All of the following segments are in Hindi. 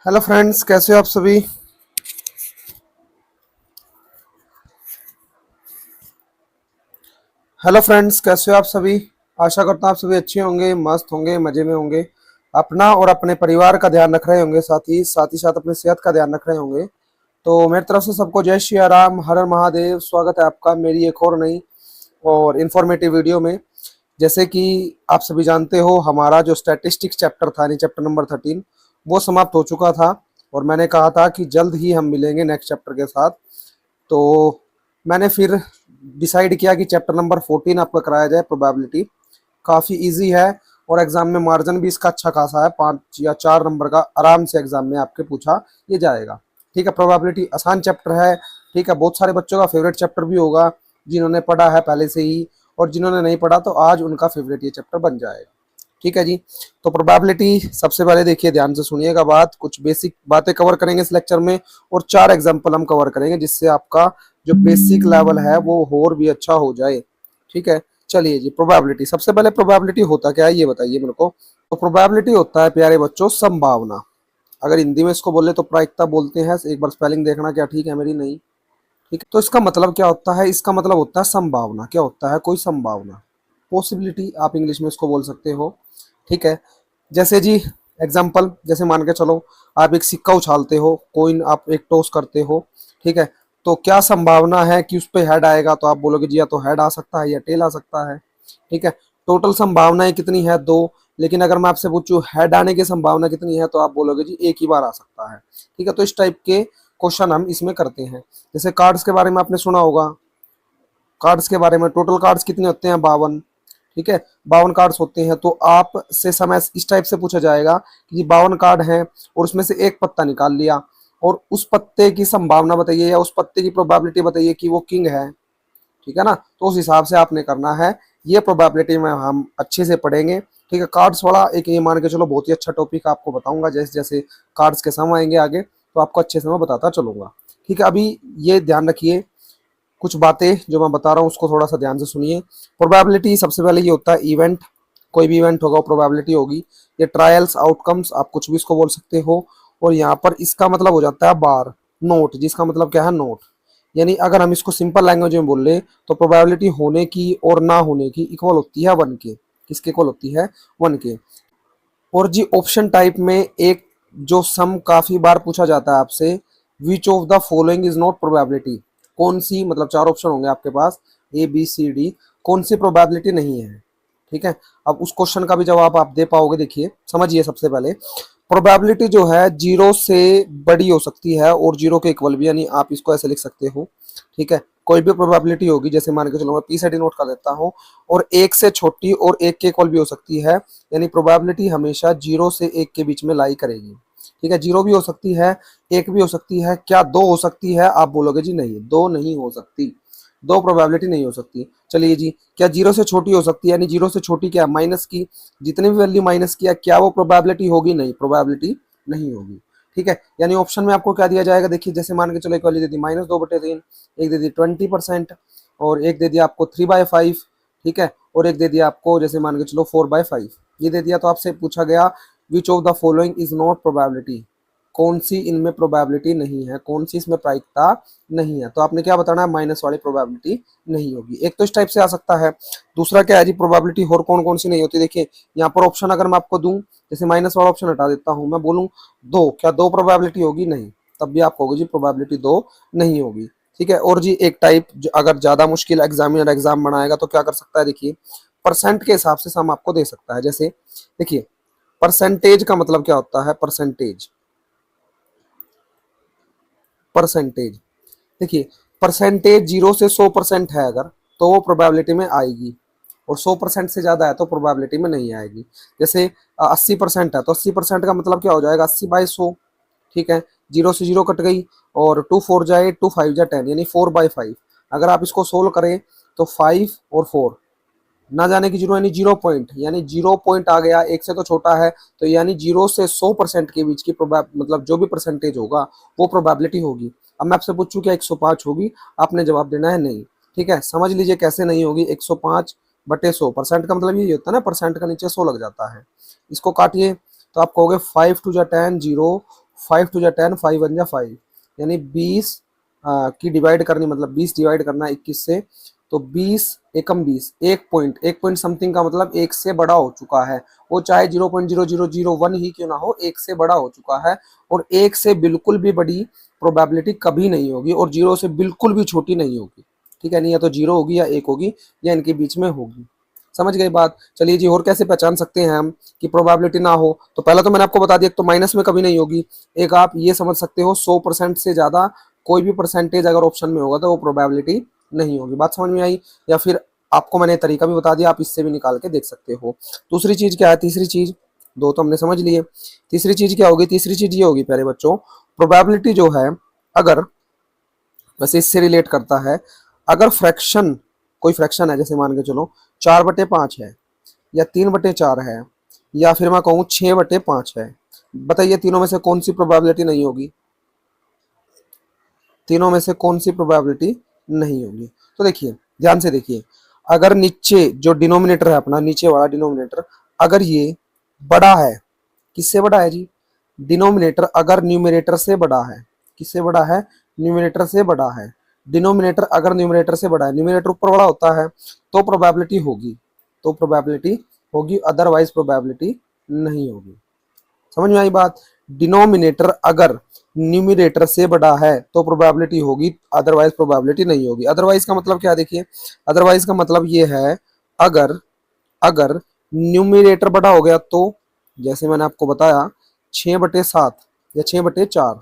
हेलो फ्रेंड्स, कैसे हो आप सभी। हेलो फ्रेंड्स, कैसे हो आप सभी। आशा करता हूँ आप सभी अच्छे होंगे, मस्त होंगे, मजे में होंगे। अपना और अपने परिवार का ध्यान रख रहे होंगे, साथ ही साथ अपनी सेहत का ध्यान रख रहे होंगे। तो मेरी तरफ से सबको जय श्री राम, हर हर महादेव। स्वागत है आपका मेरी एक और नई और इन्फॉर्मेटिव वीडियो में। जैसे कि आप सभी जानते हो, हमारा जो स्टैटिस्टिक्स चैप्टर था, यानी चैप्टर नंबर 13, वो समाप्त हो चुका था। और मैंने कहा था कि जल्द ही हम मिलेंगे नेक्स्ट चैप्टर के साथ। तो मैंने फिर डिसाइड किया कि चैप्टर नंबर 14 आपका कराया जाए, प्रोबेबिलिटी। काफ़ी इजी है और एग्जाम में मार्जिन भी इसका अच्छा खासा है, 5 या 4 नंबर का आराम से एग्जाम में आपके पूछा ये जाएगा। ठीक है, प्रोबेबिलिटी आसान चैप्टर है। ठीक है, बहुत सारे बच्चों का फेवरेट चैप्टर भी होगा, जिन्होंने पढ़ा है पहले से ही, और जिन्होंने नहीं पढ़ा तो आज उनका फेवरेट ये चैप्टर बन जाएगा। ठीक है जी। तो प्रोबेबिलिटी सबसे पहले देखिए, ध्यान से सुनिएगा बात, कुछ बेसिक बातें कवर करेंगे इस लेक्चर में और 4 एग्जाम्पल हम कवर करेंगे, जिससे आपका जो बेसिक लेवल है वो और भी अच्छा हो जाए। ठीक है, चलिए जी। प्रोबेबिलिटी, सबसे पहले प्रोबेबिलिटी होता क्या है ये बताइए मेरे को। तो प्रोबेबिलिटी होता है प्यारे बच्चों संभावना। अगर हिंदी में इसको बोले तो प्रायिकता बोलते हैं। एक बार स्पेलिंग देखना क्या ठीक है मेरी, नहीं ठीक है। तो इसका मतलब क्या होता है, इसका मतलब होता है संभावना। क्या होता है, कोई संभावना, पॉसिबिलिटी आप इंग्लिश में इसको बोल सकते हो। ठीक है, जैसे जी एग्जाम्पल, जैसे मान के चलो आप एक सिक्का उछालते हो, कोइन आप एक टॉस करते हो। ठीक है, तो क्या संभावना है कि उस पर हेड आएगा, तो आप बोलोगे जी या तो हेड आ सकता है या टेल आ सकता है। ठीक है, टोटल संभावनाएं कितनी है, 2। लेकिन अगर मैं आपसे पूछूं हेड आने की संभावना कितनी है, तो आप बोलोगे जी एक ही बार आ सकता है। ठीक है, तो इस टाइप के क्वेश्चन हम इसमें करते हैं। जैसे कार्ड्स के बारे में आपने सुना होगा, कार्ड्स के बारे में टोटल कार्ड्स कितने होते हैं, 52। ठीक है, 52 कार्ड्स होते हैं। तो आप से समय इस टाइप से पूछा जाएगा कि 52 कार्ड हैं और उसमें से एक पत्ता निकाल लिया, और उस पत्ते की संभावना बताइए या उस पत्ते की प्रोबेबिलिटी बताइए कि वो किंग है। ठीक है ना, तो उस हिसाब से आपने करना है। ये प्रोबेबिलिटी में हम अच्छे से पढ़ेंगे। ठीक है, कार्ड्स वाला एक ये मान के चलो बहुत ही अच्छा टॉपिक आपको बताऊंगा। जैसे जैसे कार्ड्स के समय आएंगे आगे तो आपको अच्छे से मैं बताता चलूंगा। ठीक है, अभी ये ध्यान रखिए, कुछ बातें जो मैं बता रहा हूँ उसको थोड़ा सा ध्यान से सुनिए। प्रोबेबिलिटी सबसे पहले ये होता है इवेंट, कोई भी इवेंट होगा वो प्रोबेबिलिटी होगी। ये ट्रायल्स, आउटकम्स, आप कुछ भी इसको बोल सकते हो। और यहाँ पर इसका मतलब हो जाता है बार, नोट, जिसका मतलब क्या है, नोट। यानी अगर हम इसको सिंपल लैंग्वेज में बोल ले तो प्रोबेबिलिटी होने की और ना होने की इक्वल होती है 1 के। किसके इक्वल होती है, 1 के। और जी ऑप्शन टाइप में एक जो सम काफी बार पूछा जाता है आपसे, which of the following is not probability. कौन सी, मतलब 4 ऑप्शन होंगे आपके पास, ए बी सी डी, कौन सी प्रोबेबिलिटी नहीं है। ठीक है, अब उस क्वेश्चन का भी जवाब आप दे पाओगे। देखिए समझिए, सबसे पहले प्रोबेबिलिटी जो है 0 से बड़ी हो सकती है और 0 के इक्वल भी, यानी आप इसको ऐसे लिख सकते हो। ठीक है, कोई भी प्रोबेबिलिटी होगी, जैसे मान के चलो मैं पी से डी नोट कर देता हूँ, और 1 से छोटी और 1 के इक्वल भी हो सकती है। यानी प्रोबेबिलिटी हमेशा 0 से 1 के बीच में लाई करेगी। ठीक है, 0 भी हो सकती है, 1 भी हो सकती है, क्या 2 हो सकती है, आप बोलोगे जी नहीं, 2 नहीं हो सकती, 2 प्रोबेबिलिटी नहीं हो सकती। चलिए जी, क्या 0 से छोटी हो सकती है, यानी 0 से छोटी क्या, माइनस की, जितनी भी वैल्यू माइनस किया, क्या वो प्रोबेबिलिटी होगी, नहीं, प्रोबेबिलिटी नहीं होगी। ठीक है, यानी ऑप्शन में आपको क्या दिया जाएगा, देखिए जैसे मान के चलो एक वैल्यू दे दी -2/3, एक दे दी 20%, और एक दे दिया आपको 3/5। ठीक है, और एक दे दिया आपको जैसे मान के चलो 4/5, ये दे दिया। तो आपसे पूछा गया which of the following is not probability, कौन सी इनमें प्रोबेबिलिटी नहीं है, कौन सी इसमें प्रायिकता नहीं है। तो आपने क्या बताना है, माइनस वाली प्रोबेबिलिटी नहीं होगी। एक तो इस टाइप से आ सकता है। दूसरा क्या है जी, प्रोबेबिलिटी और कौन कौन सी नहीं होती। देखिए यहाँ पर ऑप्शन अगर मैं आपको दूं, जैसे माइनस वाला ऑप्शन हटा देता हूं, मैं बोलूं 2, क्या 2 प्रोबेबिलिटी होगी, नहीं, तब भी आप कहोगे जी प्रोबेबिलिटी 2 नहीं होगी। ठीक है, और जी एक टाइप अगर ज्यादा मुश्किल एग्जामिनर एग्जाम बनाएगा तो क्या कर सकता है, देखिए परसेंट के हिसाब से सम आपको दे सकता है। जैसे देखिए परसेंटेज का मतलब क्या होता है, परसेंटेज, परसेंटेज, देखिए परसेंटेज 0 से 100% है अगर, तो वो प्रोबेबिलिटी में आएगी, और 100% से ज्यादा है तो प्रोबेबिलिटी में नहीं आएगी। जैसे 80% है तो 80% का मतलब क्या हो जाएगा, 80/100। ठीक है, 0 से 0 कट गई, और 2 4 जाए 2 5 जा 10, यानी 4/5। अगर आप इसको सोल्व करें तो 5 और 4 ना जाने की 0, यानी 0 पॉइंट, यानी 0 पॉइंट आ गया, एक से तो छोटा है। तो यानी 0 से 100% के बीच की मतलब जो भी परसेंटेज होगा वो प्रोबेबिलिटी होगी। अब मैं आपसे पूछूं क्या 105 होगी, आपने जवाब देना है नहीं। ठीक है, समझ लीजिए कैसे नहीं होगी, 105/100, परसेंट का मतलब यही होता है ना, परसेंट का नीचे 100 लग जाता है। इसको काटिए तो आप कहोगे 5 2 10, 0, 5 टू जा 10, 5 1 जा 5, यानी 20 की डिवाइड करनी, मतलब 20 डिवाइड करना 21 से, तो 20 एकम 20, एक पॉइंट समथिंग का मतलब एक से बड़ा हो चुका है, वो चाहे 0.00001 ही क्यों ना हो, एक से बड़ा हो चुका है। और एक से बिल्कुल भी बड़ी प्रोबेबिलिटी कभी नहीं होगी, और जीरो से बिल्कुल भी छोटी नहीं होगी। ठीक है, नहीं या तो जीरो होगी या एक होगी, या इनके बीच में होगी। समझ गए बात। चलिए जी, और कैसे पहचान सकते हैं हम कि प्रोबेबिलिटी ना हो, तो पहला तो मैंने आपको बता दिया, एक तो माइनस में कभी नहीं होगी, एक आप ये समझ सकते हो 100% से ज्यादा कोई भी परसेंटेज अगर ऑप्शन में होगा तो वो प्रोबेबिलिटी नहीं होगी। बात समझ में आई। या फिर आपको मैंने तरीका भी बता दिया, आप इससे भी निकाल के देख सकते हो। दूसरी चीज क्या है, तीसरी चीज, दो तो हमने समझ लिए, तीसरी चीज क्या होगी, तीसरी चीज ये होगी प्यारे बच्चों, प्रोबेबिलिटी जो है, अगर, वैसे इससे रिलेट करता है, अगर फ्रैक्शन, कोई फ्रैक्शन है, जैसे मान के चलो 4/5 है, या 3/4 है, या फिर मैं कहूँ 6/5 है, बताइए तीनों में से कौन सी प्रोबेबिलिटी नहीं होगी, तीनों में से कौन सी प्रोबेबिलिटी नहीं होगी। तो देखिए, ध्यान से देखिए, अगर नीचे जो डिनोमिनेटर है अपना, नीचे वाला डिनोमिनेटर, अगर ये बड़ा है, किससे बड़ा है जी, डिनोमिनेटर अगर न्यूमरेटर से बड़ा है, किससे बड़ा है, न्यूमरेटर से बड़ा है, डिनोमिनेटर अगर न्यूमरेटर से बड़ा है, न्यूमरेटर ऊपर बड़ा होता है तो प्रोबेबिलिटी होगी, तो प्रोबेबिलिटी होगी, अदरवाइज प्रोबेबिलिटी नहीं होगी। समझ में आई बात। डिनोमिनेटर अगर न्यूमरेटर से बड़ा है तो प्रोबेबिलिटी होगी, अदरवाइज प्रोबेबिलिटी नहीं होगी। अदरवाइज का मतलब क्या, देखिए, अदरवाइज का मतलब ये है, अगर अगर न्यूमरेटर बड़ा हो गया तो, जैसे मैंने आपको बताया 6/7 या 6/4,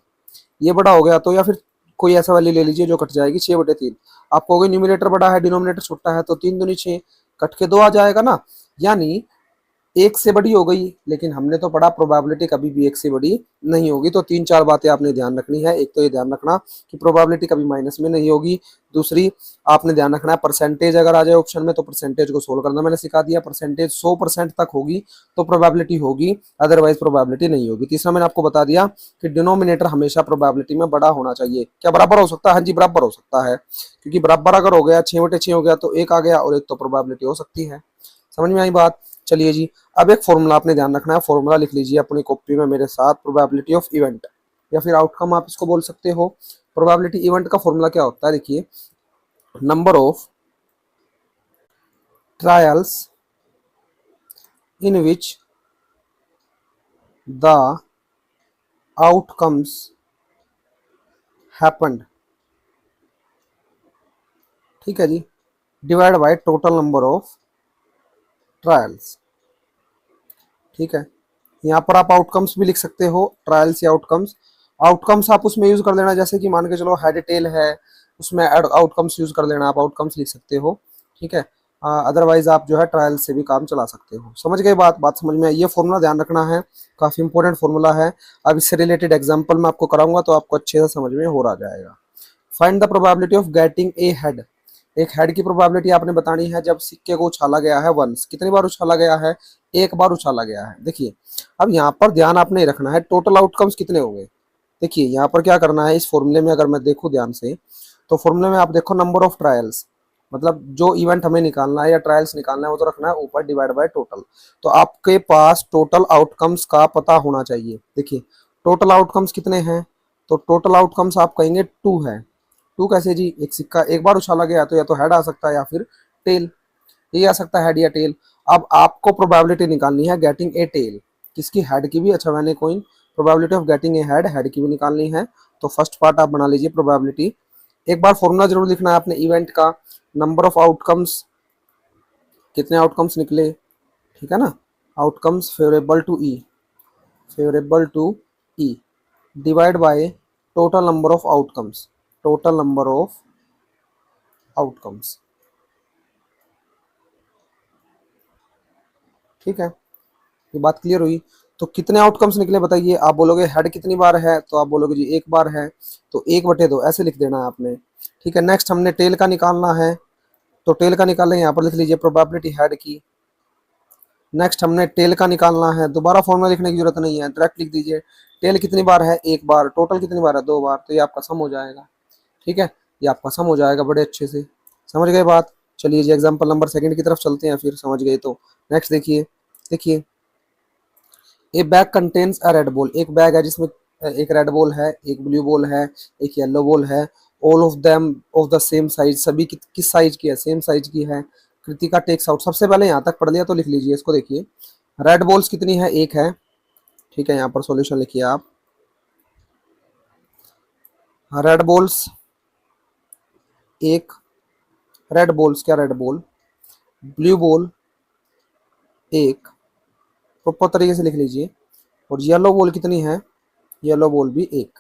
ये बड़ा हो गया तो, या फिर कोई ऐसा वाली ले लीजिए जो कट जाएगी 6/3, आप कहोगे न्यूमरेटर बड़ा है डिनोमिनेटर छोटा है, तो 3 दूनी 6, कट के 2 आ जाएगा ना, यानी एक से बड़ी हो गई। लेकिन हमने तो पढ़ा प्रोबेबिलिटी कभी भी एक से बड़ी नहीं होगी, तो 3 4 बातें आपने ध्यान रखनी है। एक तो ये ध्यान रखना कि प्रोबेबिलिटी कभी माइनस में नहीं होगी। दूसरी, आपने ध्यान रखना है परसेंटेज अगर आ जाए ऑप्शन में तो परसेंटेज को सोल्व करना मैंने सिखा दिया, परसेंटेज 100% तक होगी तो प्रोबेबिलिटी होगी, अदरवाइज प्रोबेबिलिटी नहीं होगी। तीसरा मैंने आपको बता दिया कि डिनोमिनेटर हमेशा प्रोबेबिलिटी में बड़ा होना चाहिए। क्या बराबर हो सकता है? हाँ जी, बराबर हो सकता है, क्योंकि बराबर अगर हो गया 6/6 हो गया तो एक आ गया और एक तो प्रोबेबिलिटी हो सकती है। समझ में आई बात। चलिए जी, अब एक फॉर्मूला आपने ध्यान रखना है, फॉर्मूला लिख लीजिए अपनी कॉपी में मेरे साथ। प्रोबेबिलिटी ऑफ इवेंट या फिर आउटकम आप इसको बोल सकते हो। प्रोबेबिलिटी इवेंट का फॉर्मूला क्या होता है, देखिए, number of trials in which the outcomes happened, ठीक है जी, divide by total number of trials. ठीक है, यहाँ पर आप आउटकम्स भी लिख सकते हो, ट्रायल्स या आउटकम्स। आउटकम्स आप उसमें यूज कर लेना, जैसे कि मान के चलो हेड टेल है, उसमें आउटकम्स यूज कर लेना, आप आउटकम्स लिख सकते हो। ठीक है, अदरवाइज आप जो है ट्रायल से भी काम चला सकते हो। समझ गए बात, बात समझ में आई। ये फॉर्मूला ध्यान रखना है, काफी इंपॉर्टेंट फॉर्मूला है। अब इससे रिलेटेड एग्जाम्पल मैं आपको कराऊंगा तो आपको अच्छे से समझ में हो जाएगा। Find the probability of getting a head. एक हेड की प्रोबेबिलिटी आपने बतानी है जब सिक्के को उछाला गया है वंस। कितनी बार उछाला गया है? एक बार उछाला गया है। देखिए, अब यहाँ पर ध्यान आपने रखना है टोटल आउटकम्स कितने होंगे। देखिए यहाँ पर क्या करना है, इस फॉर्मूले में अगर मैं देखूं ध्यान से, तो फॉर्मूले में आप देखो नंबर ऑफ ट्रायल्स, मतलब जो इवेंट हमें निकालना है या ट्रायल्स निकालना है वो तो रखना है ऊपर, डिवाइड बाय टोटल। तो आपके पास टोटल आउटकम्स का पता होना चाहिए। देखिए टोटल आउटकम्स कितने हैं, तो टोटल आउटकम्स आप कहेंगे 2 है। 2 कैसे जी? एक सिक्का एक बार उछाला गया तो या तो हेड आ सकता है या फिर टेल, ये आ सकता है हेड या टेल। अब आपको प्रोबेबिलिटी निकालनी है गेटिंग ए टेल, किसकी? हेड की भी। अच्छा, मैंने कोई probability of getting a head, head की भी निकालनी है। तो फर्स्ट पार्ट आप बना लीजिए प्रोबेबिलिटी। एक बार फॉर्मूला जरूर लिखना है आपने इवेंट का, नंबर ऑफ आउटकम्स, कितने आउटकम्स निकले, ठीक है ना, outcomes favourable to E, favourable to E, divide by total number of outcomes, total number of outcomes. ठीक है, ये बात क्लियर हुई। तो कितने आउटकम्स निकले बताइए। आप बोलोगे हेड कितनी बार है, तो आप बोलोगे जी एक बार है, तो 1/2 ऐसे लिख देना है आपने। ठीक है, नेक्स्ट हमने टेल का निकालना है, तो टेल का निकालने यहाँ पर लिख लीजिए प्रोबेबिलिटी हेड की। नेक्स्ट हमने टेल का निकालना है, दोबारा फॉर्मूला लिखने की जरूरत नहीं है, डायरेक्ट लिख दीजिए टेल कितनी बार है, एक बार, टोटल कितनी बार है, 2 बार, तो ये आपका सम हो जाएगा। ठीक है, ये आपका सम हो जाएगा बड़े अच्छे से। समझ गए बात। चलिए जी, एग्जाम्पल नंबर सेकंड की तरफ चलते हैं, फिर समझ गए तो नेक्स्ट देखिए। देखिए, ए bag contains a red ball, एक बैग है जिसमें एक रेड बॉल है, एक ब्लू बॉल है, एक येलो बॉल है। All of them of the same size, सभी किस साइज की है, सेम साइज की है। कृतिका टेक्स आउट, सबसे पहले यहाँ तक पढ़ लिया तो लिख लीजिए इसको। देखिए रेड बॉल्स कितनी है, एक है, ठीक है। यहाँ पर सॉल्यूशन लिखिए आप, रेड बॉल्स एक, रेड बॉल्स क्या, रेड बॉल, ब्लू बॉल एक, प्रॉपर तरीके से लिख लीजिए। और येलो बॉल कितनी है, येलो बॉल भी एक।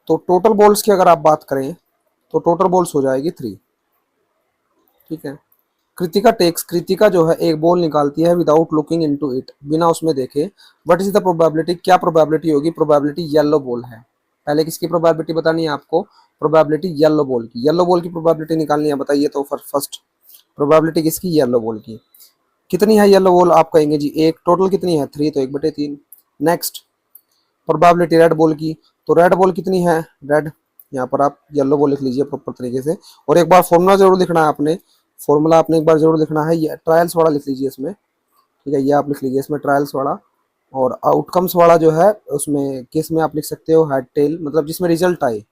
तो टोटल बॉल्स की अगर आप बात करें तो टोटल बॉल्स हो जाएगी 3, ठीक है। कृतिका टेक्स, कृतिका जो है एक बॉल निकालती है विदाउट लुकिंग इनटू इट, बिना उसमें देखे। व्हाट इज द प्रोबेबिलिटी, क्या प्रोबेबिलिटी होगी, प्रोबेबिलिटी येलो बॉल है। पहले किसकी प्रोबेबिलिटी बतानी है आपको, प्रोबेबिलिटी येलो बॉल की। येलो बॉल की प्रोबेबिलिटी निकालनी है, बताइए तो फर्स्ट प्रोबेबिलिटी किसकी, येलो बॉल की। कितनी है येलो बॉल, आप कहेंगे जी एक, टोटल कितनी है 3, तो 1/3। नेक्स्ट प्रोबेबिलिटी रेड बॉल की, तो रेड बॉल कितनी है, रेड, यहाँ पर आप येलो बॉल लिख लीजिए प्रॉपर तरीके से। और एक बार फॉर्मूला जरूर लिखना है आपने, फॉर्मूला आपने एक बार जरूर लिखना है, ये ट्रायल्स वाला लिख लीजिए इसमें, ठीक है। ये आप लिख लीजिए इसमें ट्रायल्स वाला। और आउटकम्स वाला जो है उसमें केस में आप लिख सकते हो हेड टेल, मतलब जिसमें रिजल्ट आए,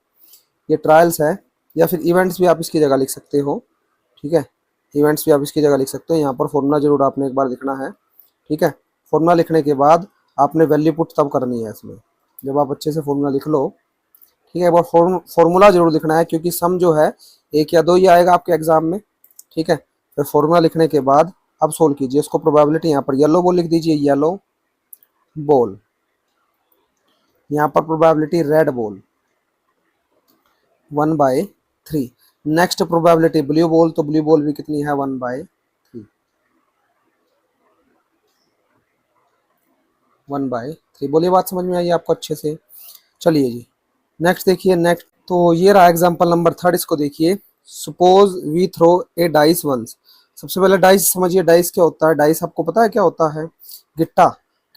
ये ट्रायल्स है। या फिर इवेंट्स भी आप इसकी जगह लिख सकते हो, ठीक है। इवेंट्स भी आप इसकी जगह लिख सकते हो। यहाँ पर फॉर्मूला जरूर आपने एक बार लिखना है, ठीक है। फॉर्मूला लिखने के बाद आपने वैल्यू पुट तब करनी है इसमें, जब आप अच्छे से फॉर्मूला लिख लो, ठीक है। एक बार फॉर्मूला जरूर लिखना है, क्योंकि सम जो है 1 या 2 ही आएगा आपके एग्जाम में, ठीक है। फिर फॉर्मूला लिखने के बाद अब सोल्व कीजिए इसको। प्रोबेबिलिटी यहाँ पर येलो बॉल लिख दीजिए, येलो बॉल। यहाँ पर probability red ball 1/3। Next probability blue ball, तो ब्लू बॉल भी कितनी है 1/3, 1/3। बोलिए बात समझ में आई आपको अच्छे से। चलिए जी नेक्स्ट देखिए। नेक्स्ट तो ये रहा एग्जांपल नंबर 3, इसको देखिए। Suppose we throw a dice once. सबसे पहले डाइस समझिए, डाइस क्या होता है। डाइस आपको पता है क्या होता है, गिट्टा।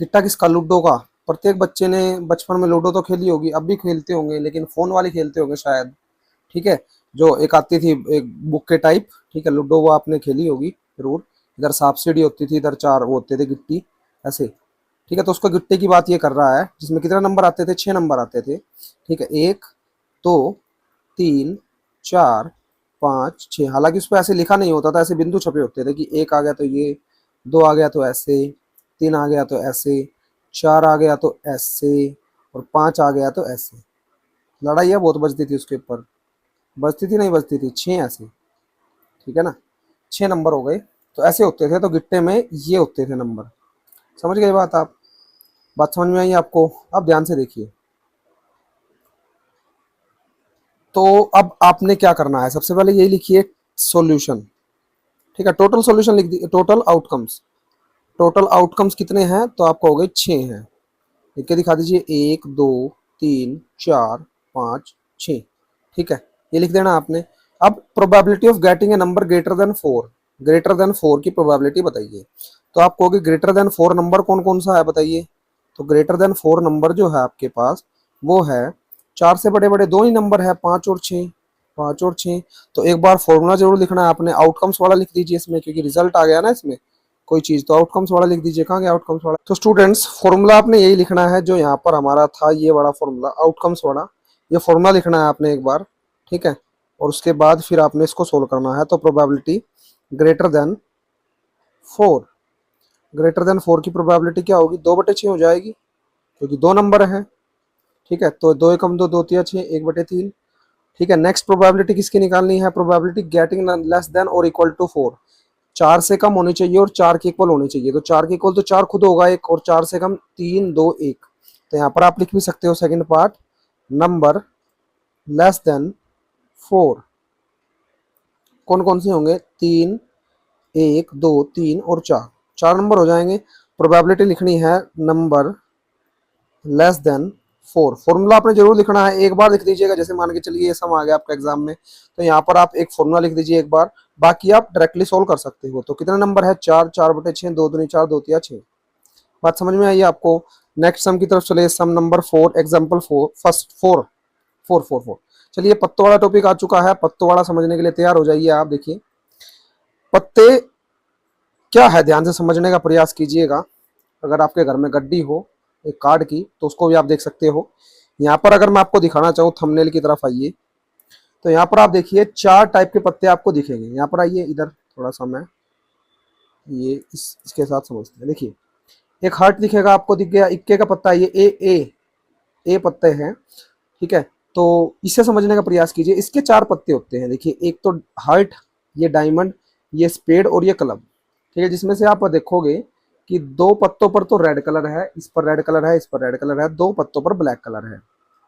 गिट्टा किसका, लूडो का। प्रत्येक बच्चे ने बचपन में लूडो तो खेली होगी, अब भी खेलते होंगे, लेकिन फोन वाली खेलते होंगे शायद, ठीक है। जो एक आती थी एक बुक के टाइप, ठीक है, लूडो, वो आपने खेली होगी जरूर। इधर सांप सीढ़ी होती थी, इधर 4 वो होते थे गिट्टी, ऐसे, ठीक है। तो उसको गिट्टे की बात ये कर रहा है, जिसमें कितने नंबर आते थे, 6 नंबर आते थे, ठीक है। 1 2 3 4 5 6। हालांकि उस पर ऐसे लिखा नहीं होता था, ऐसे बिंदु छपे होते थे कि 1 आ गया तो ये, 2 आ गया तो ऐसे, 3 आ गया तो ऐसे, 4 आ गया तो ऐसे, और 5 आ गया तो ऐसे। लड़ाइयाँ बहुत बजती थी उसके ऊपर, बजती थी नहीं बजती थी, 6 ऐसे, ठीक है ना, 6 नंबर हो गए। तो ऐसे होते थे, तो गिट्टे में ये होते थे नंबर। समझ गए बात आप, बात समझ में आई आपको। अब ध्यान से देखिए। तो अब आपने क्या करना है, सबसे पहले यही लिखिए सॉल्यूशन, ठीक है। टोटल सॉल्यूशन लिख दिए, टोटल आउटकम्स। टोटल आउटकम्स कितने हैं, तो आपको हो गए 6 हैं। लिख के दिखा दीजिए, 1 2 3 4 5 6, ठीक है। ये लिख देना आपने। अब probability of getting a number greater than 4, greater than 4 की प्रोबेबिलिटी बताइए। तो आप कहोगे ग्रेटर देन 4 नंबर कौन कौन सा है, बताइए। तो ग्रेटर देन 4 नंबर जो है आपके पास, वो है 4 से बड़े बड़े 2 ही नंबर है, 5 और 6, 5 और 6। तो एक बार फॉर्मूला जरूर लिखना है आपने, आउटकम्स वाला लिख दीजिए इसमें, क्योंकि रिजल्ट आ गया ना इसमें कोई चीज, तो आउटकम्स वाला लिख दीजिए। कहाँ गया आउटकम्स वाला, तो स्टूडेंट्स फॉर्मूला आपने यही लिखना है जो यहाँ पर हमारा था, ये बड़ा फॉर्मूला आउटकम्स वाला, ये फॉर्मूला लिखना है आपने एक बार, ठीक है। और उसके बाद फिर आपने इसको सोल्व करना है। तो probability greater than 4, greater than 4 की प्रोबेबिलिटी क्या होगी, 2/6 हो जाएगी, क्योंकि 2 नंबर है, ठीक है। तो 2 एकम 2, 2 तिया 6, 1/3, ठीक है। नेक्स्ट प्रोबेबिलिटी किसकी निकालनी है, प्रोबेबिलिटी गेटिंग लेस देन और इक्वल टू 4। 4 से कम होनी चाहिए और 4 के इक्वल होनी चाहिए। तो 4 के इक्वल तो 4 खुद होगा एक, और 4 से कम 3 2 1। तो यहाँ पर आप लिख भी सकते हो second part, number less than 4 कौन कौन से होंगे, 3 1 2 3 और 4, 4 नंबर हो जाएंगे। प्रोबेबिलिटी लिखनी है नंबर लेस देन 4। फॉर्मूला आपने जरूर लिखना है, एक बार लिख दीजिएगा। जैसे मान के चलिए ये सम आ गया आपका एग्जाम में, तो यहाँ पर आप एक फॉर्मूला लिख दीजिए एक बार, बाकी आप डायरेक्टली सोल्व कर सकते हो। तो कितना नंबर है, 4, 4/6, 2 दूनी 4, 2 तिया 6। बात समझ में आई आपको। नेक्स्ट सम की तरफ चले, सम नंबर 4, एग्जाम्पल 4, फर्स्ट 4 4 4 4। चलिए पत्तों वाला टॉपिक आ चुका है, पत्तों वाला समझने के लिए तैयार हो जाइए आप। देखिए पत्ते क्या है, ध्यान से समझने का प्रयास कीजिएगा। अगर आपके घर में गड्डी हो एक कार्ड की, तो उसको भी आप देख सकते हो। यहाँ पर अगर मैं आपको दिखाना चाहूँ थंबनेल की तरफ आइए, तो यहाँ पर आप देखिए 4 टाइप के पत्ते आपको दिखेंगे। यहाँ पर आइए इधर, थोड़ा सा मैं ये इसके साथ समझते हैं। देखिए एक हार्ट दिखेगा आपको, दिख गया, इक्के का पत्ता, ये ए पत्ते हैं, ठीक है। तो इसे समझने का प्रयास कीजिए। इसके 4 पत्ते होते हैं, देखिए एक तो हार्ट, ये डायमंड, ये स्पेड और ये क्लब, ठीक है। जिसमें से आप देखोगे कि 2 पत्तों पर तो रेड कलर है, इस पर रेड कलर है, इस पर रेड कलर है, 2 पत्तों पर ब्लैक कलर है।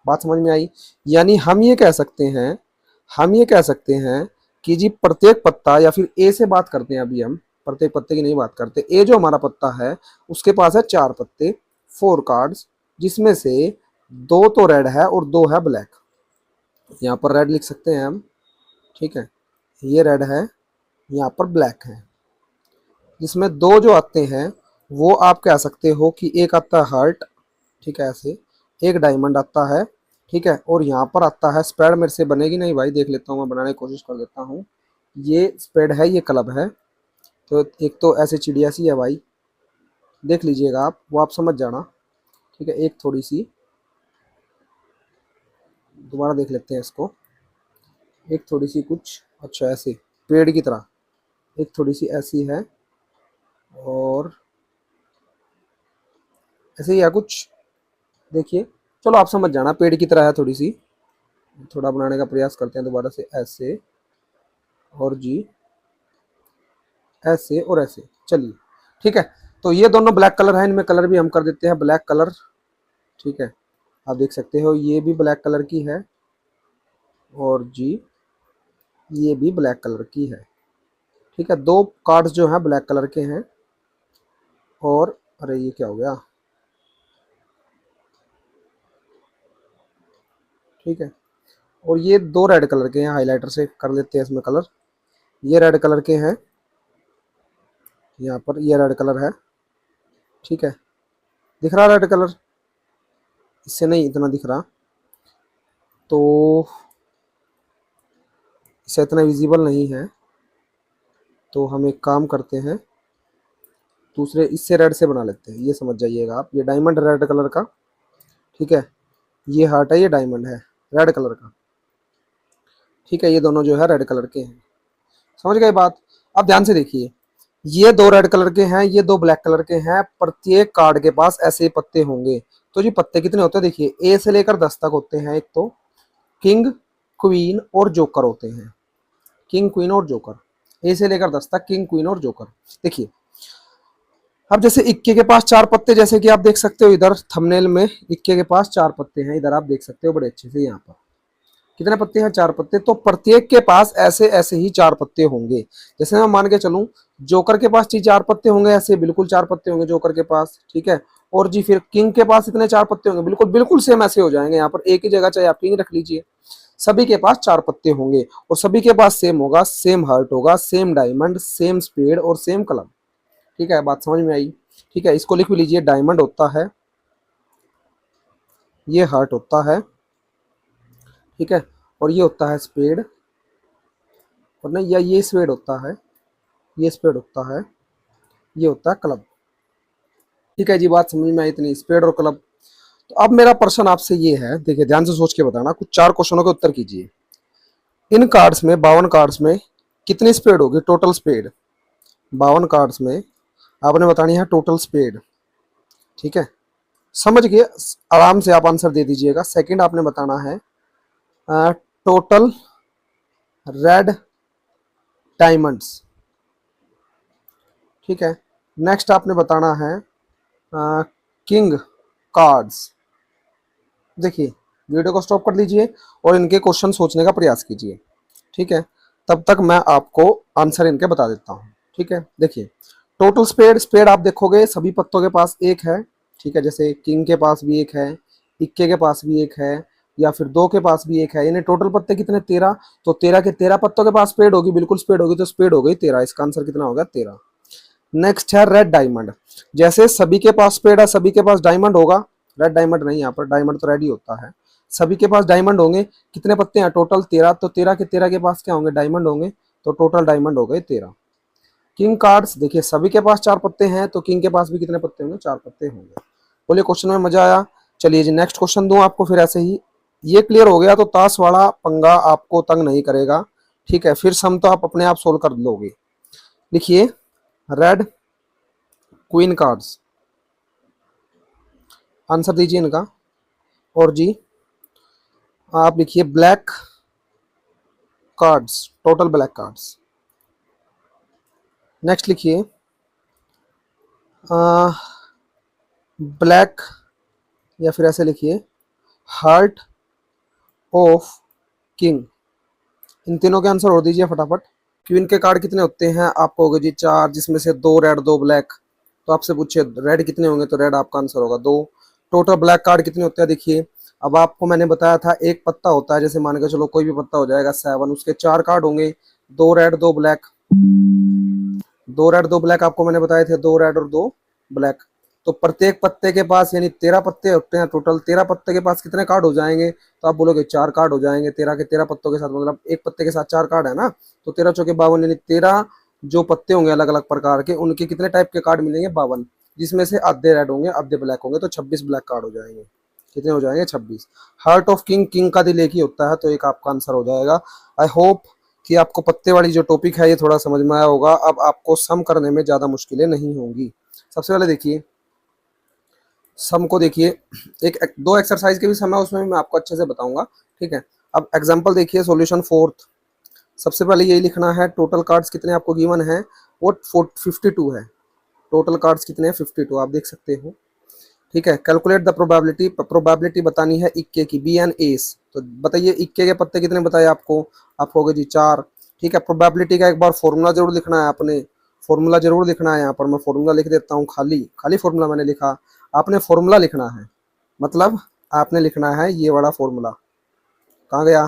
बात समझ में आई? यानी हम ये कह सकते हैं कि जी प्रत्येक पत्ता, या फिर ए से बात करते हैं अभी हम, प्रत्येक पत्ते की नहीं बात करते, ए जो हमारा पत्ता है उसके पास है 4 पत्ते, 4 कार्ड्स, जिसमें से 2 तो रेड है और 2 है ब्लैक। यहाँ पर रेड लिख सकते हैं हम, ठीक है, ये रेड है, यहाँ पर ब्लैक है। जिसमें 2 जो आते हैं वो आप कह सकते हो कि एक आता है हार्ट, ठीक है, ऐसे, एक डायमंड आता है, ठीक है, और यहाँ पर आता है स्पेड। मेरे से बनेगी नहीं भाई, देख लेता हूँ, मैं बनाने की कोशिश कर देता हूँ। ये स्पेड है, ये क्लब है। तो एक तो ऐसे चिड़िया सी है भाई, देख लीजिएगा आप, वो आप समझ जाना, ठीक है। एक थोड़ी सी दोबारा देख लेते हैं इसको, एक थोड़ी सी कुछ अच्छा ऐसे पेड़ की तरह, एक थोड़ी सी ऐसी है, और ऐसे ही है कुछ, देखिए, चलो आप समझ जाना, पेड़ की तरह है थोड़ी सी। थोड़ा बनाने का प्रयास करते हैं दोबारा से, ऐसे और जी, ऐसे और ऐसे, चलिए, ठीक है। तो ये दोनों ब्लैक कलर है, इनमें कलर भी हम कर देते हैं ब्लैक कलर, ठीक है। आप देख सकते हो ये भी ब्लैक कलर की है, और जी ये भी ब्लैक कलर की है, ठीक है। 2 कार्ड्स जो हैं ब्लैक कलर के हैं, और अरे ये क्या हो गया, ठीक है। और ये 2 रेड कलर के हैं, हाइलाइटर से कर लेते हैं इसमें कलर। ये रेड कलर के हैं, यहाँ पर ये रेड कलर है, ठीक है, दिख रहा रेड कलर, इससे नहीं इतना दिख रहा, तो इससे इतना विजिबल नहीं है। तो हम एक काम करते हैं, दूसरे इससे रेड से बना लेते हैं, ये समझ जाइएगा आप, ये डायमंड रेड कलर का, ठीक है, ये हार्ट है, ये डायमंड है रेड कलर का, ठीक है। ये दोनों जो है रेड कलर के हैं, समझ गए बात? अब ध्यान से देखिए, ये 2 रेड कलर के हैं, ये 2 ब्लैक कलर के हैं, प्रत्येक कार्ड के पास ऐसे ही पत्ते होंगे। तो जी पत्ते कितने होते हैं, देखिए ए से लेकर 10 तक होते हैं। एक तो किंग, क्वीन और जोकर होते हैं, किंग, क्वीन और जोकर, ए से लेकर 10 तक किंग, क्वीन और जोकर। देखिए अब जैसे इक्के के पास 4 पत्ते, जैसे कि आप देख सकते हो इधर थंबनेल में, इक्के के पास 4 पत्ते हैं, इधर आप देख सकते हो बड़े अच्छे से। यहाँ पर कितने पत्ते हैं, 4 पत्ते। तो प्रत्येक के पास ऐसे ऐसे ही 4 पत्ते होंगे। जैसे मैं मान के चलूं जोकर के पास 4 पत्ते होंगे, ऐसे बिल्कुल 4 पत्ते होंगे जोकर के पास, ठीक है। और जी फिर किंग के पास इतने 4 पत्ते होंगे, बिल्कुल बिल्कुल सेम ऐसे हो जाएंगे। यहाँ पर एक ही जगह चाहे आप किंग रख लीजिए, सभी के पास 4 पत्ते होंगे, और सभी के पास सेम होगा, सेम हार्ट होगा, सेम डायमंड, सेम स्पेड और सेम क्लब, ठीक है। बात समझ में आई? ठीक है, इसको लिख भी लीजिए, डायमंड होता है, ये हार्ट होता है, ठीक है, और ये होता है स्पेड, और नहीं, या ये स्पेड होता है, ये स्पेड होता है, ये होता है क्लब, ठीक है जी। बात समझ में आई इतनी, स्पेड और क्लब। तो अब मेरा प्रश्न आपसे ये है, देखिए ध्यान से सोच के बताना, कुछ 4 क्वेश्चनों के उत्तर कीजिए। इन कार्ड्स में, 52 कार्ड्स में कितनी स्पेड होगी, टोटल स्पेड? 52 कार्ड्स में आपने बतानी है टोटल स्पेड, ठीक है। समझ के आराम से आप आंसर दे दीजिएगा। सेकंड आपने बताना है टोटल रेड डायमंड्स, ठीक है। नेक्स्ट आपने बताना है किंग कार्ड्स। देखिए वीडियो को स्टॉप कर लीजिए और इनके क्वेश्चन सोचने का प्रयास कीजिए, ठीक है। तब तक मैं आपको आंसर इनके बता देता हूँ, ठीक है। देखिए टोटल स्पेड, स्पेड आप देखोगे सभी पत्तों के पास एक है, ठीक है। जैसे किंग के पास भी एक है, इक्के के पास भी एक है, या फिर 2 के पास भी एक है, यानी टोटल पत्ते कितने, 13। तो 13 के 13 पत्तों के पास स्पेड होगी, बिल्कुल स्पेड होगी, तो स्पेड हो गई 13। इसका आंसर कितना होगा, 13। नेक्स्ट है रेड डायमंड। जैसे सभी के पास स्पेड है, सभी के पास डायमंड होगा, रेड डायमंड नहीं, यहाँ पर डायमंड तो रेड ही होता है। सभी के पास डायमंड होंगे, कितने पत्ते हैं टोटल, 13। तो 13 के 13 के पास क्या होंगे, डायमंड होंगे, तो टोटल डायमंड हो गए 13। किंग कार्ड्स, देखिए सभी के पास 4 पत्ते हैं, तो किंग के पास भी कितने पत्ते होंगे, 4 पत्ते होंगे। बोलिए क्वेश्चन में मजा आया। चलिए जी नेक्स्ट क्वेश्चन दूं आपको फिर ऐसे ही। ये क्लियर हो गया तो ताश वाला पंगा आपको तंग नहीं करेगा, ठीक है। फिर सम तो आप अपने आप सोल्व कर लोगे। लिखिए रेड क्वीन कार्ड्स, आंसर दीजिए इनका। और जी आप लिखिए black cards, total black cards. Next लिखिए ब्लैक, या फिर ऐसे लिखिए हार्ट ऑफ किंग। इन तीनों के आंसर और दीजिए फटाफट। क्वीन के कार्ड कितने होते हैं? आप कहोगे जी 4, जिसमें से 2 रेड 2 ब्लैक। तो आपसे पूछे रेड कितने होंगे, तो रेड आपका आंसर होगा 2। टोटल ब्लैक कार्ड कितने होते हैं? देखिए अब आपको मैंने बताया था एक पत्ता होता है, जैसे मान के चलो कोई भी पत्ता हो जाएगा 7, उसके 4 कार्ड होंगे, 2 रेड 2 ब्लैक। 2 रेड 2 ब्लैक आपको मैंने बताए थे, 2 रेड और 2 ब्लैक। तो प्रत्येक पत्ते के पास यानी 13 पत्ते होते हैं टोटल। 13 पत्ते के पास कितने कार्ड हो जाएंगे? तो आप बोलोगे 4 कार्ड हो जाएंगे। 13 के 13 पत्तों के साथ, मतलब एक पत्ते के साथ 4 कार्ड है ना, तो 13 चौके 52 यानी 13 जो पत्ते होंगे अलग अलग प्रकार के, उनके कितने टाइप के कार्ड मिलेंगे? 52, जिसमें से आधे रेड होंगे आधे ब्लैक होंगे, तो 26 ब्लैक कार्ड हो जाएंगे। कितने हो जाएंगे? 26। हार्ट ऑफ किंग, किंग का दिल एक ही होता है, तो एक आपका आंसर हो जाएगा। आई होप कि आपको पत्ते वाली जो टॉपिक है ये थोड़ा समझ में आया होगा। अब आपको सम करने में ज़्यादा मुश्किलें नहीं होंगी। सबसे पहले देखिए सम को, देखिए दो एक्सरसाइज के भी सम है, उसमें भी मैं आपको अच्छे से बताऊंगा, ठीक है। अब एग्जांपल देखिए सॉल्यूशन फोर्थ। सबसे पहले यही लिखना है टोटल कार्ड्स कितने आपको गिवन है, वो 52 है। टोटल कार्ड्स कितने हैं? 52 आप देख सकते हो, ठीक है। कैलकुलेट द प्रोबेबिलिटी, प्रोबेबिलिटी बतानी है इक्के की, बी एन एस। तो बताइए इक्के के पत्ते कितने बताए आपको? आप कहोगे जी 4, ठीक है। प्रोबेबिलिटी का एक बार फॉर्मूला जरूर लिखना है आपने, फॉर्मूला जरूर लिखना है। यहाँ पर मैं फॉर्मूला लिख देता हूँ, खाली खाली फॉर्मूला मैंने लिखा। आपने फॉर्मूला लिखना है, मतलब आपने लिखना है ये वाला फॉर्मूला। कहाँ गया,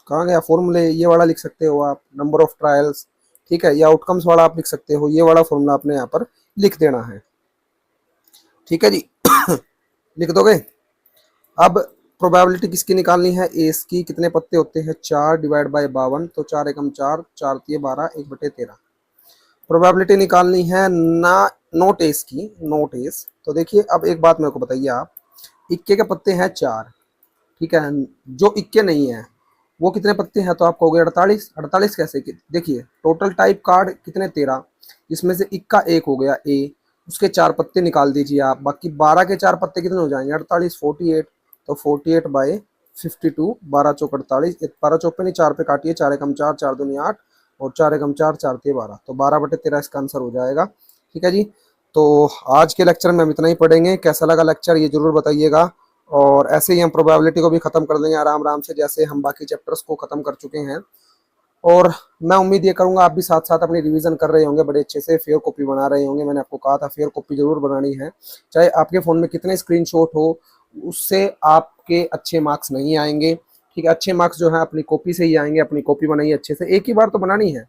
कहाँ गया फॉर्मूले? ये वाला लिख सकते हो आप, नंबर ऑफ ट्रायल्स, ठीक है। या आउटकम्स वाला आप लिख सकते हो, ये वाला फॉर्मूला आपने यहाँ पर लिख देना है, ठीक है जी। लिख दोगे? अब प्रोबेबिलिटी किसकी निकालनी है? एस की। कितने पत्ते होते हैं? 4 डिवाइड बाय 52, तो 4 एकम 4, 4 तिये 12, 1/13। प्रोबेबिलिटी निकालनी है ना, नोट एस की, नोट एस। तो देखिए अब एक बात मेरे को बताइए आप, इक्के के पत्ते हैं 4, ठीक है। जो इक्के नहीं है वो कितने पत्ते हैं? तो आप कहोगे 48। 48 कैसे? देखिए टोटल टाइप कार्ड कितने? 13, इसमें से इक्का एक हो गया ए, उसके 4 पत्ते निकाल दीजिए आप। बाकी 12 के 4 पत्ते कितने हो जाएंगे? 48, 48। तो 48 बाई 52, 12 चौक 48, 12 चौक पे नहीं 4 पे काटिए, 4 एकम 4, 4 दूनी 8, और 4 एकम 4, 4 तिये 12, तो 12/13 इसका आंसर हो जाएगा, ठीक है जी। तो आज के लेक्चर में हम इतना ही पढ़ेंगे। कैसा लगा लेक्चर ये जरूर बताइएगा, और ऐसे ही हम प्रोबेबिलिटी को भी खत्म कर देंगे आराम आराम से, जैसे हम बाकी चैप्टर्स को खत्म कर चुके हैं। और मैं उम्मीद ये करूंगा आप भी साथ साथ अपनी रिवीजन कर रहे होंगे, बड़े अच्छे से फेयर कॉपी बना रहे होंगे। मैंने आपको कहा था फेयर कॉपी जरूर बनानी है, चाहे आपके फ़ोन में कितने स्क्रीनशॉट हो, उससे आपके अच्छे मार्क्स नहीं आएंगे, ठीक है। अच्छे मार्क्स जो है अपनी कॉपी से ही आएंगे। अपनी कॉपी बनाइए अच्छे से, एक ही बार तो बनानी है,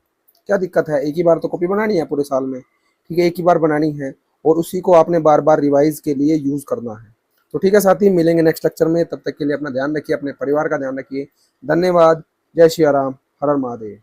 क्या दिक्कत है? एक ही बार तो कॉपी बनानी है पूरे साल में, ठीक है। एक ही बार बनानी है, और उसी को आपने बार बार रिवाइज के लिए यूज़ करना है। तो ठीक है साथी, मिलेंगे नेक्स्ट लेक्चर में। तब तक के लिए अपना ध्यान रखिए, अपने परिवार का ध्यान रखिए। धन्यवाद। जय श्री राम, हर हर महादेव।